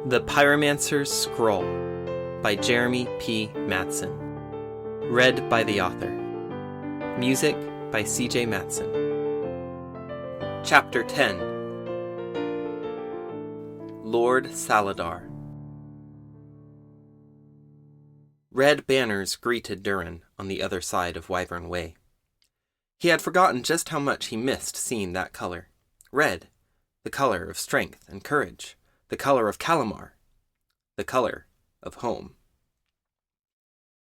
The Pyromancer's Scroll by Jeremy P. Matson. Read by the author. Music by C.J. Matson. Chapter 10. Lord SALIDAR. Red banners greeted Durin on the other side of Wyvern Way. He had forgotten just how much he missed seeing that color. Red, the color of strength and courage, the color of Calamar, the color of home.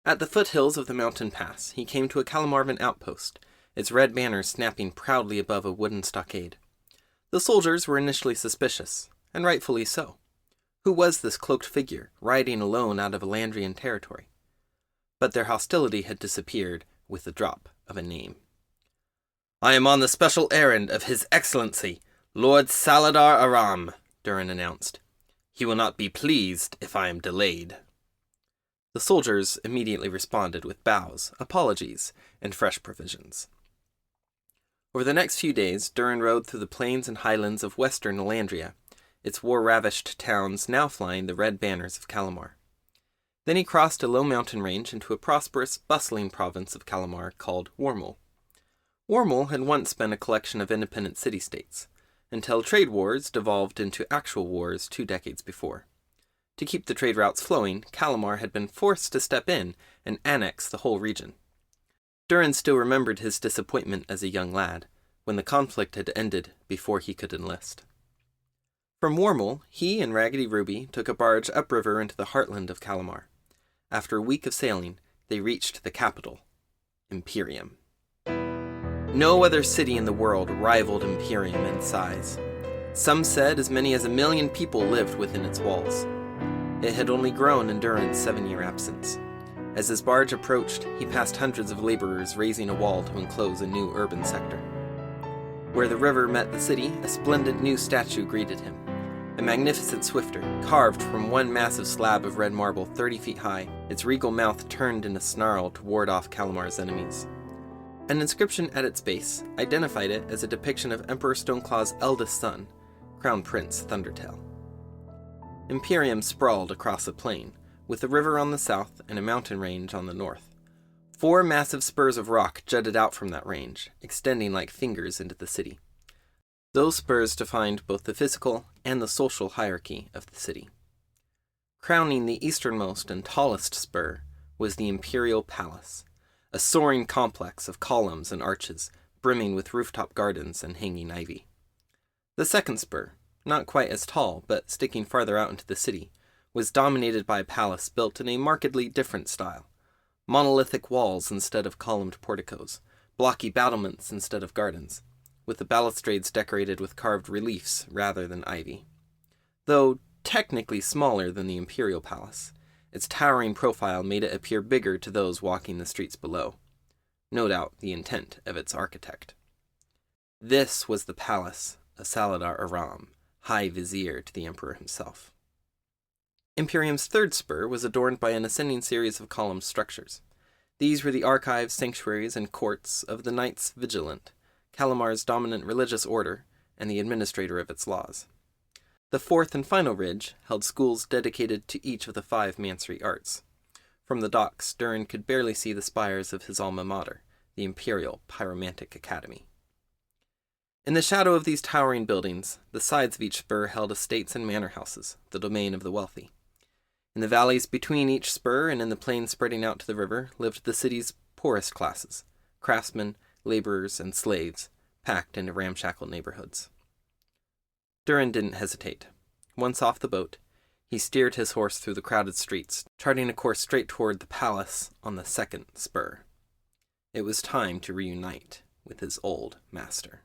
At the foothills of the mountain pass, he came to a Calamarvan outpost, its red banners snapping proudly above a wooden stockade. The soldiers were initially suspicious, and rightfully so. Who was this cloaked figure, riding alone out of Elandrian territory? But their hostility had disappeared with the drop of a name. "I am on the special errand of His Excellency, Lord SALIDAR Aram," Durin announced. "He will not be pleased if I am delayed." The soldiers immediately responded with bows, apologies, and fresh provisions. Over the next few days, Durin rode through the plains and highlands of western Elandria, its war-ravished towns now flying the red banners of Calamar. Then he crossed a low mountain range into a prosperous, bustling province of Calamar called Wormul. Wormul had once been a collection of independent city-states, until trade wars devolved into actual wars 2 decades before. To keep the trade routes flowing, Calamar had been forced to step in and annex the whole region. Durin still remembered his disappointment as a young lad, when the conflict had ended before he could enlist. From Wormul, he and Raggedy Ruby took a barge upriver into the heartland of Calamar. After a week of sailing, they reached the capital, Imperium. No other city in the world rivaled Imperium in size. Some said as many as 1 million people lived within its walls. It had only grown in Durin's 7-year absence. As his barge approached, he passed hundreds of laborers raising a wall to enclose a new urban sector. Where the river met the city, a splendid new statue greeted him. A magnificent swifter, carved from one massive slab of red marble 30 feet high, its regal mouth turned in a snarl to ward off Calamar's enemies. An inscription at its base identified it as a depiction of Emperor Stoneclaw's eldest son, Crown Prince Thundertail. Imperium sprawled across a plain, with the river on the south and a mountain range on the north. 4 massive spurs of rock jutted out from that range, extending like fingers into the city. Those spurs defined both the physical and the social hierarchy of the city. Crowning the easternmost and tallest spur was the Imperial Palace, a soaring complex of columns and arches, brimming with rooftop gardens and hanging ivy. The second spur, not quite as tall, but sticking farther out into the city, was dominated by a palace built in a markedly different style. Monolithic walls instead of columned porticos, blocky battlements instead of gardens, with the balustrades decorated with carved reliefs rather than ivy. Though technically smaller than the Imperial Palace, its towering profile made it appear bigger to those walking the streets below. No doubt the intent of its architect. This was the palace of SALIDAR Aram, High Vizier to the Emperor himself. Imperium's third spur was adorned by an ascending series of columned structures. These were the archives, sanctuaries, and courts of the Knights Vigilant, Calamar's dominant religious order, and the administrator of its laws. The fourth and final ridge held schools dedicated to each of the 5 Mancery arts. From the docks, Durin could barely see the spires of his alma mater, the Imperial Pyromantic Academy. In the shadow of these towering buildings, the sides of each spur held estates and manor houses, the domain of the wealthy. In the valleys between each spur and in the plains spreading out to the river lived the city's poorest classes, craftsmen, laborers, and slaves, packed into ramshackle neighborhoods. Durin didn't hesitate. Once off the boat, he steered his horse through the crowded streets, charting a course straight toward the palace on the second spur. It was time to reunite with his old master.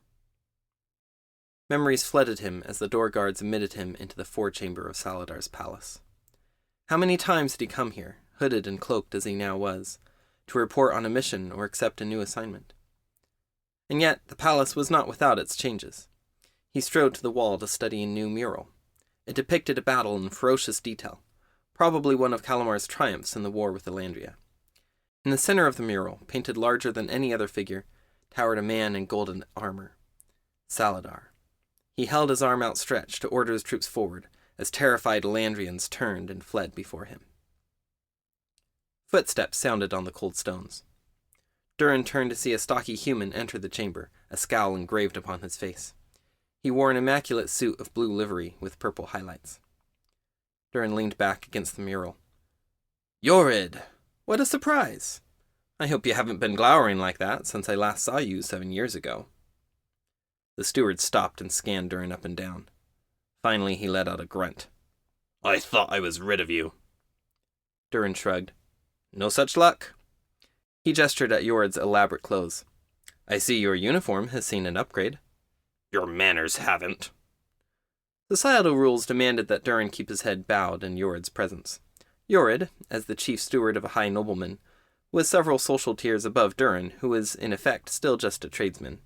Memories flooded him as the door guards admitted him into the forechamber of SALIDAR's palace. How many times had he come here, hooded and cloaked as he now was, to report on a mission or accept a new assignment? And yet the palace was not without its changes. He strode to the wall to study a new mural. It depicted a battle in ferocious detail, probably one of Calamar's triumphs in the war with Elandria. In the center of the mural, painted larger than any other figure, towered a man in golden armor. SALIDAR. He held his arm outstretched to order his troops forward, as terrified Landrians turned and fled before him. Footsteps sounded on the cold stones. Durin turned to see a stocky human enter the chamber, a scowl engraved upon his face. He wore an immaculate suit of blue livery with purple highlights. Durin leaned back against the mural. "Yorid! What a surprise! I hope you haven't been glowering like that since I last saw you 7 years ago." The steward stopped and scanned Durin up and down. Finally, he let out a grunt. "I thought I was rid of you." Durin shrugged. "No such luck." He gestured at Yorid's elaborate clothes. "I see your uniform has seen an upgrade." "Your manners haven't." Societal rules demanded that Durin keep his head bowed in Yorid's presence. Yorid, as the chief steward of a high nobleman, was several social tiers above Durin, who was, in effect, still just a tradesman.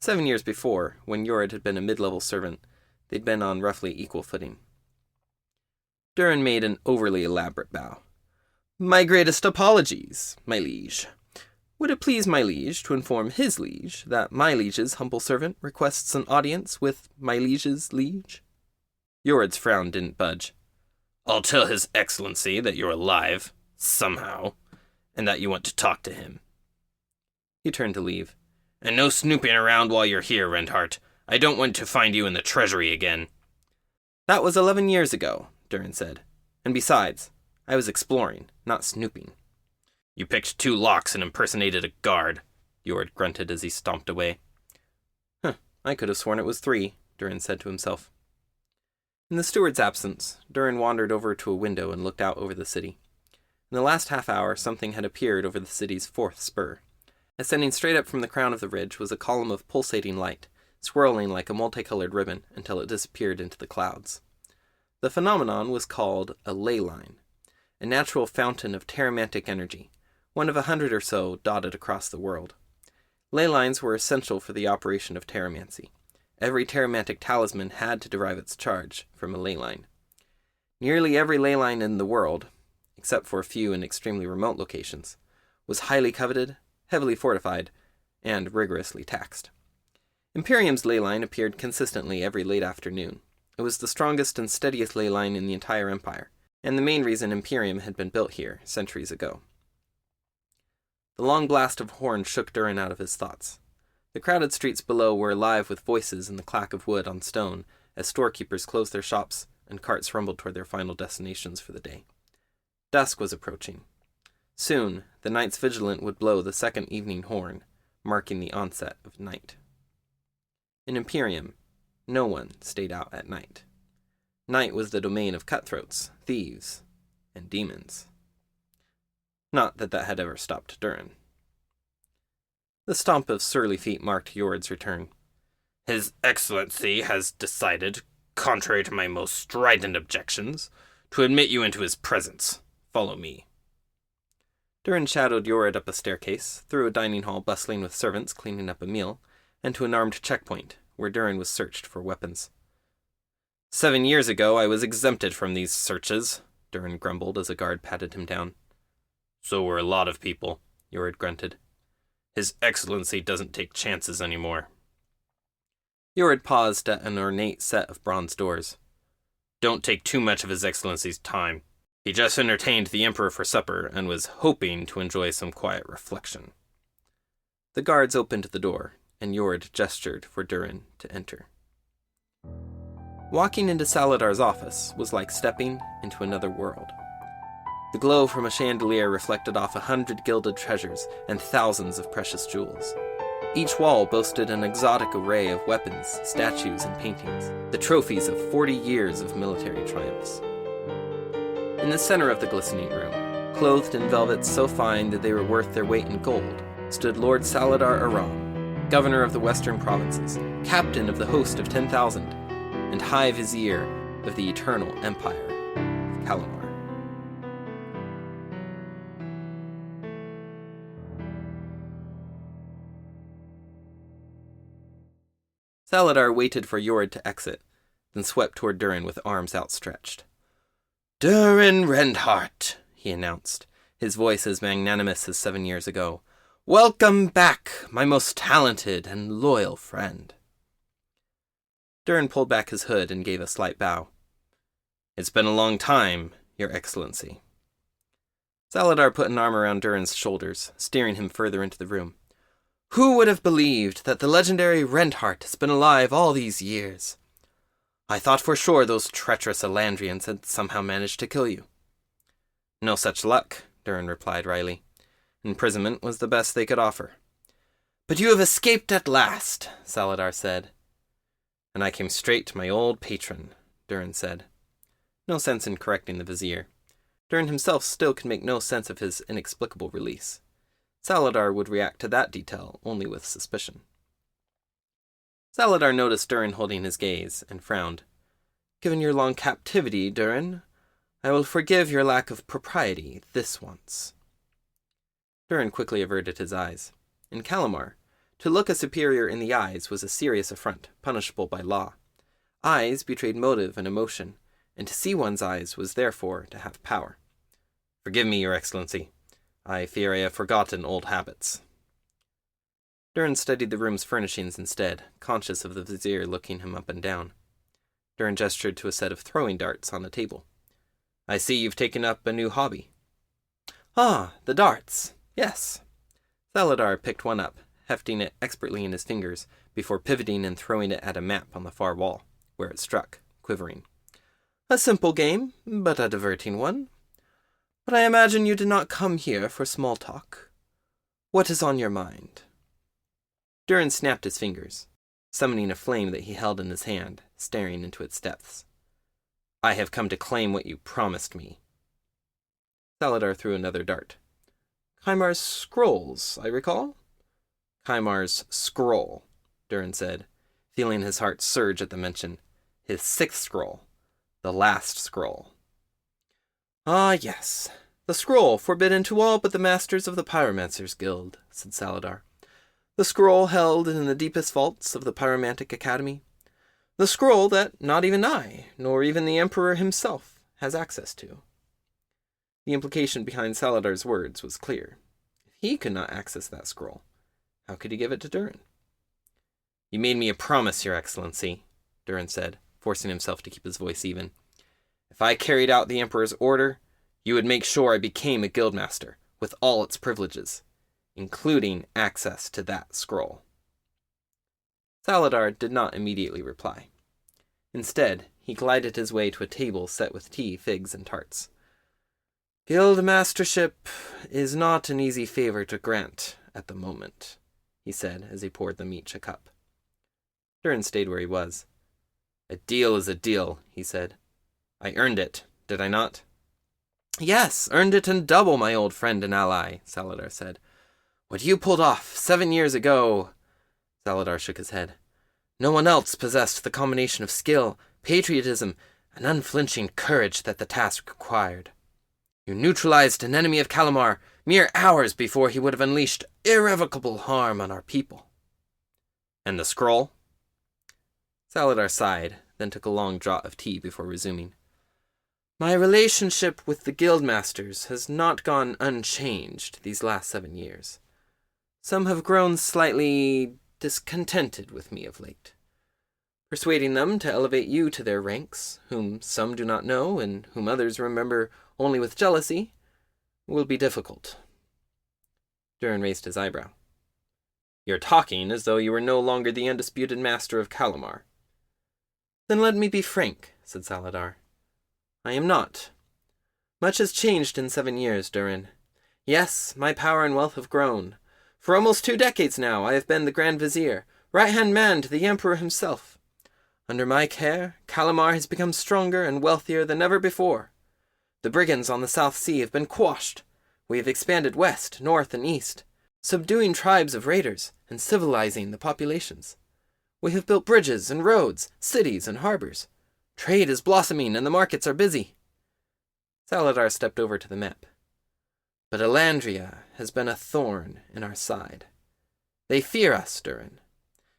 7 years before, when Yorid had been a mid-level servant, they'd been on roughly equal footing. Durin made an overly elaborate bow. "My greatest apologies, my liege. Would it please my liege to inform his liege that my liege's humble servant requests an audience with my liege's liege?" Yorid's frown didn't budge. "I'll tell his excellency that you're alive, somehow, and that you want to talk to him." He turned to leave. "And no snooping around while you're here, Rendhart. I don't want to find you in the treasury again." "That was 11 years ago," Durin said. "And besides, I was exploring, not snooping." "You picked 2 locks and impersonated a guard," Yorid grunted as he stomped away. I could have sworn it was 3, Durin said to himself. In the steward's absence, Durin wandered over to a window and looked out over the city. In the last half hour, something had appeared over the city's 4th spur. Ascending straight up from the crown of the ridge was a column of pulsating light, swirling like a multicolored ribbon until it disappeared into the clouds. The phenomenon was called a ley line, a natural fountain of terramantic energy, one of 100 or so dotted across the world. Ley lines were essential for the operation of terramancy. Every terramantic talisman had to derive its charge from a ley line. Nearly every ley line in the world, except for a few in extremely remote locations, was highly coveted, heavily fortified, and rigorously taxed. Imperium's ley line appeared consistently every late afternoon. It was the strongest and steadiest ley line in the entire empire, and the main reason Imperium had been built here centuries ago. The long blast of horn shook Durin out of his thoughts. The crowded streets below were alive with voices and the clack of wood on stone as storekeepers closed their shops and carts rumbled toward their final destinations for the day. Dusk was approaching. Soon, the Knights Vigilant would blow the second evening horn, marking the onset of night. In Imperium, no one stayed out at night. Night was the domain of cutthroats, thieves, and demons. Not that that had ever stopped Durin. The stomp of surly feet marked Yorid's return. "His Excellency has decided, contrary to my most strident objections, to admit you into his presence. Follow me." Durin shadowed Yorid up a staircase, through a dining hall bustling with servants cleaning up a meal, and to an armed checkpoint, where Durin was searched for weapons. 7 years ago I was exempted from these searches, Durin grumbled as a guard patted him down. "So were a lot of people," Yorid grunted. "His Excellency doesn't take chances anymore." Yorid paused at an ornate set of bronze doors. "Don't take too much of His Excellency's time. He just entertained the Emperor for supper and was hoping to enjoy some quiet reflection." The guards opened the door, and Yorid gestured for Durin to enter. Walking into SALIDAR's office was like stepping into another world. The glow from a chandelier reflected off 100 gilded treasures and thousands of precious jewels. Each wall boasted an exotic array of weapons, statues, and paintings, the trophies of 40 years of military triumphs. In the center of the glistening room, clothed in velvets so fine that they were worth their weight in gold, stood Lord Salidar Aram, governor of the western provinces, captain of the host of 10,000, and high vizier of the eternal empire of Kalamar. Salidar waited for Yorid to exit, then swept toward Durin with arms outstretched. "Durin Rendhart," he announced, his voice as magnanimous as 7 years ago. "Welcome back, my most talented and loyal friend." Durin pulled back his hood and gave a slight bow. It's been a long time, Your Excellency. Salidar put an arm around Durin's shoulders, steering him further into the room. Who would have believed that the legendary Rendheart has been alive all these years? I thought for sure those treacherous Elandrians had somehow managed to kill you. No such luck, Durin replied wryly. Imprisonment was the best they could offer. But you have escaped at last, Salidar said. And I came straight to my old patron, Durin said. No sense in correcting the vizier. Durin himself still could make no sense of his inexplicable release. Salidar would react to that detail only with suspicion. Salidar noticed Durin holding his gaze, and frowned. Given your long captivity, Durin, I will forgive your lack of propriety this once. Durin quickly averted his eyes. In Calamar, to look a superior in the eyes was a serious affront, punishable by law. Eyes betrayed motive and emotion, and to see one's eyes was therefore to have power. Forgive me, Your Excellency. I fear I have forgotten old habits. Durin studied the room's furnishings instead, conscious of the vizier looking him up and down. Durin gestured to a set of throwing darts on the table. I see you've taken up a new hobby. Ah, the darts. Yes. Salidar picked one up, hefting it expertly in his fingers, before pivoting and throwing it at a map on the far wall, where it struck, quivering. A simple game, but a diverting one. But I imagine you did not come here for small talk. What is on your mind? Durin snapped his fingers, summoning a flame that he held in his hand, staring into its depths. I have come to claim what you promised me. Salidar threw another dart. Kaimar's scrolls, I recall? Kaimar's scroll, Durin said, feeling his heart surge at the mention. His 6th scroll. The last scroll. Ah, yes. The scroll forbidden to all but the masters of the Pyromancer's Guild, said Salidar. The scroll held in the deepest vaults of the Pyromantic Academy. The scroll that not even I, nor even the Emperor himself, has access to. The implication behind Salidar's words was clear. If he could not access that scroll, how could he give it to Durin? You made me a promise, Your Excellency, Durin said, forcing himself to keep his voice even. If I carried out the Emperor's order, you would make sure I became a guildmaster, with all its privileges, including access to that scroll. Salidar did not immediately reply. Instead, he glided his way to a table set with tea, figs, and tarts. Guildmastership is not an easy favor to grant at the moment, he said as he poured them each a cup. Durin stayed where he was. A deal is a deal, he said. I earned it, did I not? Yes, earned it and double, my old friend and ally, Salidar said. What you pulled off 7 years ago... Salidar shook his head. No one else possessed the combination of skill, patriotism, and unflinching courage that the task required. You neutralized an enemy of Calamar mere hours before he would have unleashed irrevocable harm on our people. And the scroll? Salidar sighed, then took a long draught of tea before resuming. My relationship with the guildmasters has not gone unchanged these last 7 years. Some have grown slightly discontented with me of late. Persuading them to elevate you to their ranks, whom some do not know and whom others remember only with jealousy, will be difficult. Durin raised his eyebrow. You're talking as though you were no longer the undisputed master of Calamar. Then let me be frank, said Salidar. I am not. Much has changed in 7 years, Durin. Yes, my power and wealth have grown. For almost 2 decades now I have been the Grand Vizier, right-hand man to the Emperor himself. Under my care, Calamar has become stronger and wealthier than ever before. The brigands on the South Sea have been quashed. We have expanded west, north, and east, subduing tribes of raiders and civilizing the populations. We have built bridges and roads, cities and harbors. Trade is blossoming and the markets are busy. Salidar stepped over to the map. But Elandria has been a thorn in our side. They fear us, Durin.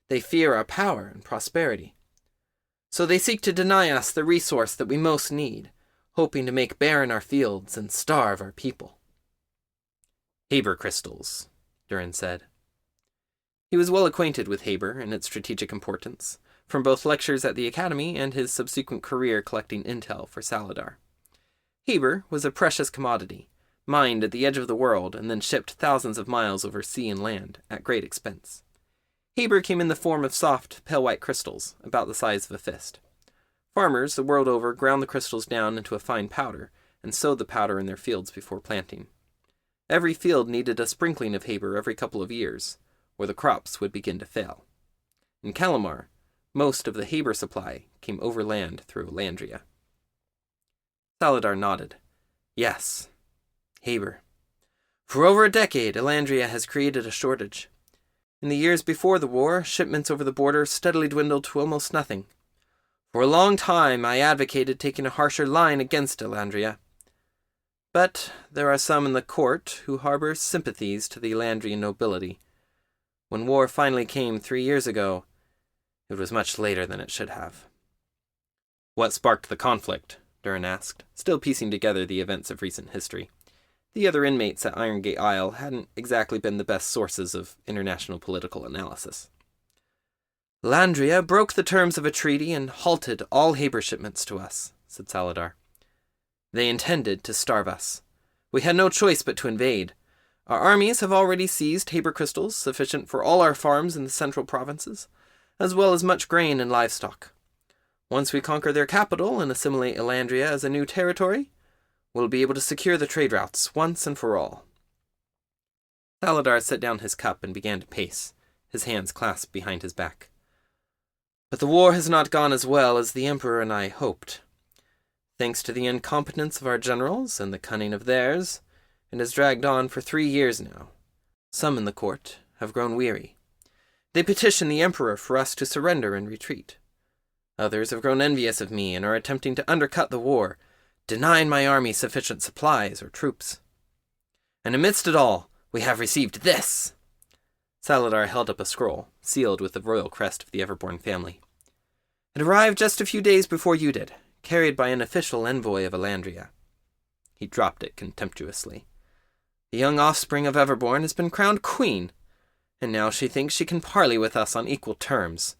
They fear our power and prosperity. So they seek to deny us the resource that we most need, hoping to make barren our fields and starve our people. Haber crystals, Durin said. He was well acquainted with Haber and its strategic importance, from both lectures at the Academy and his subsequent career collecting intel for SALIDAR. Haber was a precious commodity, mined at the edge of the world and then shipped thousands of miles over sea and land at great expense. Haber came in the form of soft, pale-white crystals, about the size of a fist. Farmers the world over ground the crystals down into a fine powder and sowed the powder in their fields before planting. Every field needed a sprinkling of Haber every couple of years, or the crops would begin to fail. In Calamar, most of the Haber supply came overland through Elandria. SALIDAR nodded. Yes, Haber. For over a decade, Elandria has created a shortage. In the years before the war, shipments over the border steadily dwindled to almost nothing. For a long time, I advocated taking a harsher line against Elandria. But there are some in the court who harbor sympathies to the Elandrian nobility. When war finally came 3 years ago, it was much later than it should have. What sparked the conflict? Durin asked, still piecing together the events of recent history. The other inmates at Irongate Isle hadn't exactly been the best sources of international political analysis. Elandria broke the terms of a treaty and halted all Haber shipments to us, said SALIDAR. They intended to starve us. We had no choice but to invade. Our armies have already seized Haber crystals sufficient for all our farms in the central provinces, as well as much grain and livestock. Once we conquer their capital and assimilate Elandria as a new territory, we'll be able to secure the trade routes once and for all. SALIDAR set down his cup and began to pace, his hands clasped behind his back. But the war has not gone as well as the Emperor and I hoped. Thanks to the incompetence of our generals and the cunning of theirs, it has dragged on for 3 years now. Some in the court have grown weary. They petition the Emperor for us to surrender and retreat. Others have grown envious of me and are attempting to undercut the war, denying my army sufficient supplies or troops. And amidst it all, we have received this! SALIDAR held up a scroll, sealed with the royal crest of the Everborn family. It arrived just a few days before you did, carried by an official envoy of Elandria. He dropped it contemptuously. The young offspring of Everborn has been crowned queen, and now she thinks she can parley with us on equal terms.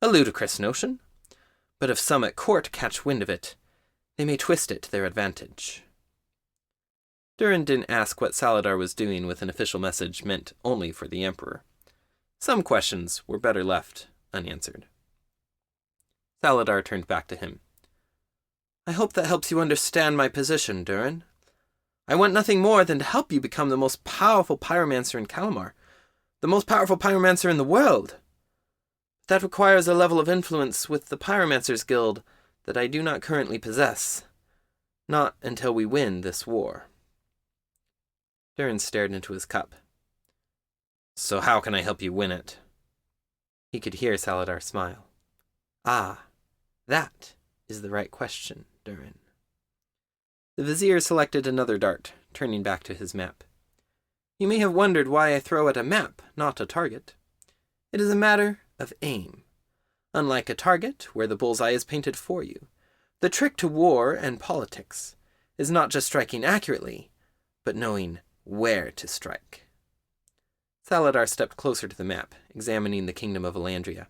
A ludicrous notion, but if some at court catch wind of it, they may twist it to their advantage. Durin didn't ask what SALIDAR was doing with an official message meant only for the Emperor. Some questions were better left unanswered. SALIDAR turned back to him. I hope that helps you understand my position, Durin. I want nothing more than to help you become the most powerful pyromancer in Calamar, the most powerful pyromancer in the world. That requires a level of influence with the Pyromancers Guild that I do not currently possess. Not until we win this war. Durin stared into his cup. So how can I help you win it? He could hear SALIDAR smile. Ah, that is the right question, Durin. The vizier selected another dart, turning back to his map. You may have wondered why I throw at a map, not a target. It is a matter of aim. Unlike a target, where the bullseye is painted for you, the trick to war and politics is not just striking accurately, but knowing where to strike. SALIDAR stepped closer to the map, examining the kingdom of Elandria.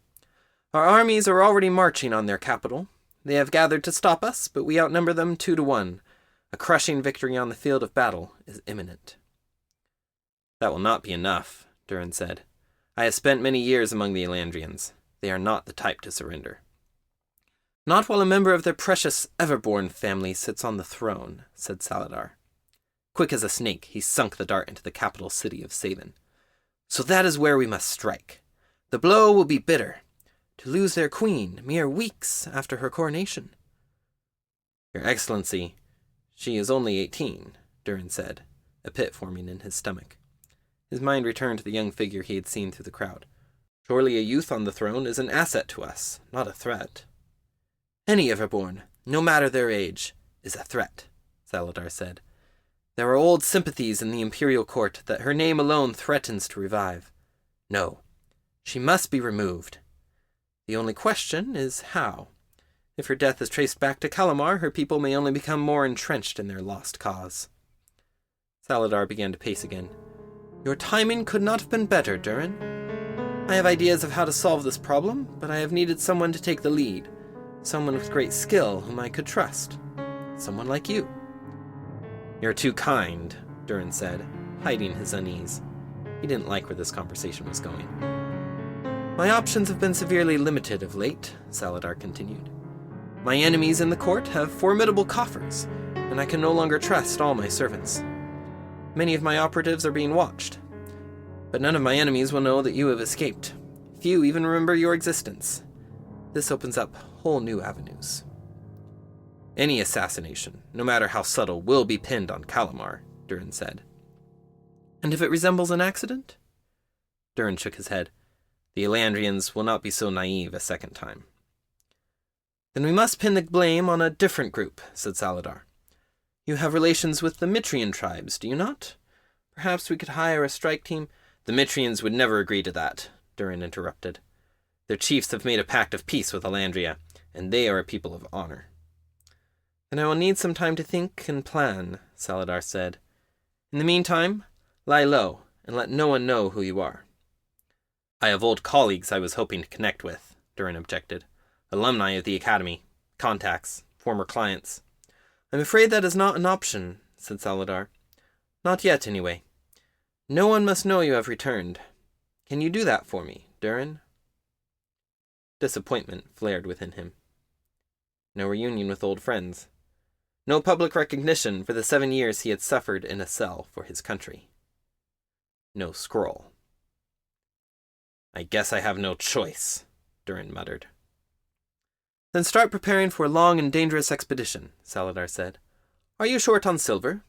Our armies are already marching on their capital. They have gathered to stop us, but we outnumber them 2-1. A crushing victory on the field of battle is imminent. That will not be enough, Durin said. I have spent many years among the Elandrians. They are not the type to surrender. Not while a member of their precious Everborn family sits on the throne, said SALIDAR. Quick as a snake, he sunk the dart into the capital city of Savin. So that is where we must strike. The blow will be bitter. To lose their queen mere weeks after her coronation. Your Excellency, she is only 18, Durin said, a pit forming in his stomach. His mind returned to the young figure he had seen through the crowd. Surely a youth on the throne is an asset to us, not a threat. Any Everborn, no matter their age, is a threat, SALIDAR said. There are old sympathies in the imperial court that her name alone threatens to revive. No, she must be removed. The only question is how. If her death is traced back to Calamar, her people may only become more entrenched in their lost cause. SALIDAR began to pace again. Your timing could not have been better, Durin. I have ideas of how to solve this problem, but I have needed someone to take the lead. Someone with great skill whom I could trust. Someone like you. You're too kind, Durin said, hiding his unease. He didn't like where this conversation was going. My options have been severely limited of late, SALIDAR continued. My enemies in the court have formidable coffers, and I can no longer trust all my servants. Many of my operatives are being watched, but none of my enemies will know that you have escaped. Few even remember your existence. This opens up whole new avenues. Any assassination, no matter how subtle, will be pinned on Calamar, Durin said. And if it resembles an accident? Durin shook his head. The Elandrians will not be so naive a second time. Then we must pin the blame on a different group, said SALIDAR. You have relations with the Mitrian tribes, do you not? Perhaps we could hire a strike team. The Mitrians would never agree to that, Durin interrupted. Their chiefs have made a pact of peace with Elandria, and they are a people of honor. Then I will need some time to think and plan, SALIDAR said. In the meantime, lie low, and let no one know who you are. I have old colleagues I was hoping to connect with, Durin objected. Alumni of the Academy, contacts, former clients. I'm afraid that is not an option, said SALIDAR. Not yet, anyway. No one must know you have returned. Can you do that for me, Durin? Disappointment flared within him. No reunion with old friends. No public recognition for the 7 years he had suffered in a cell for his country. No scroll. I guess I have no choice, Durin muttered. Then start preparing for a long and dangerous expedition, SALIDAR said. Are you short on silver?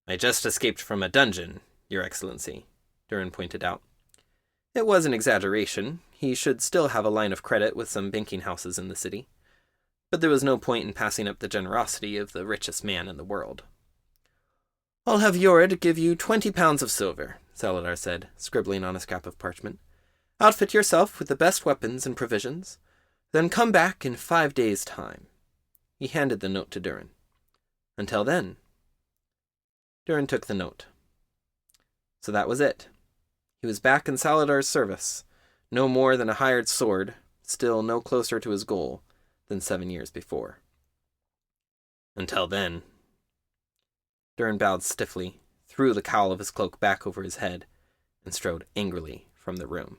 I just escaped from a dungeon, Your Excellency, Durin pointed out. It was an exaggeration. He should still have a line of credit with some banking houses in the city. But there was no point in passing up the generosity of the richest man in the world. I'll have Yored give you 20 pounds of silver, SALIDAR said, scribbling on a scrap of parchment. Outfit yourself with the best weapons and provisions. Then come back in 5 days' time. He handed the note to Durin. Until then. Durin took the note. So that was it. He was back in SALIDAR's service, no more than a hired sword, still no closer to his goal than 7 years before. Until then. Durin bowed stiffly, threw the cowl of his cloak back over his head, and strode angrily from the room.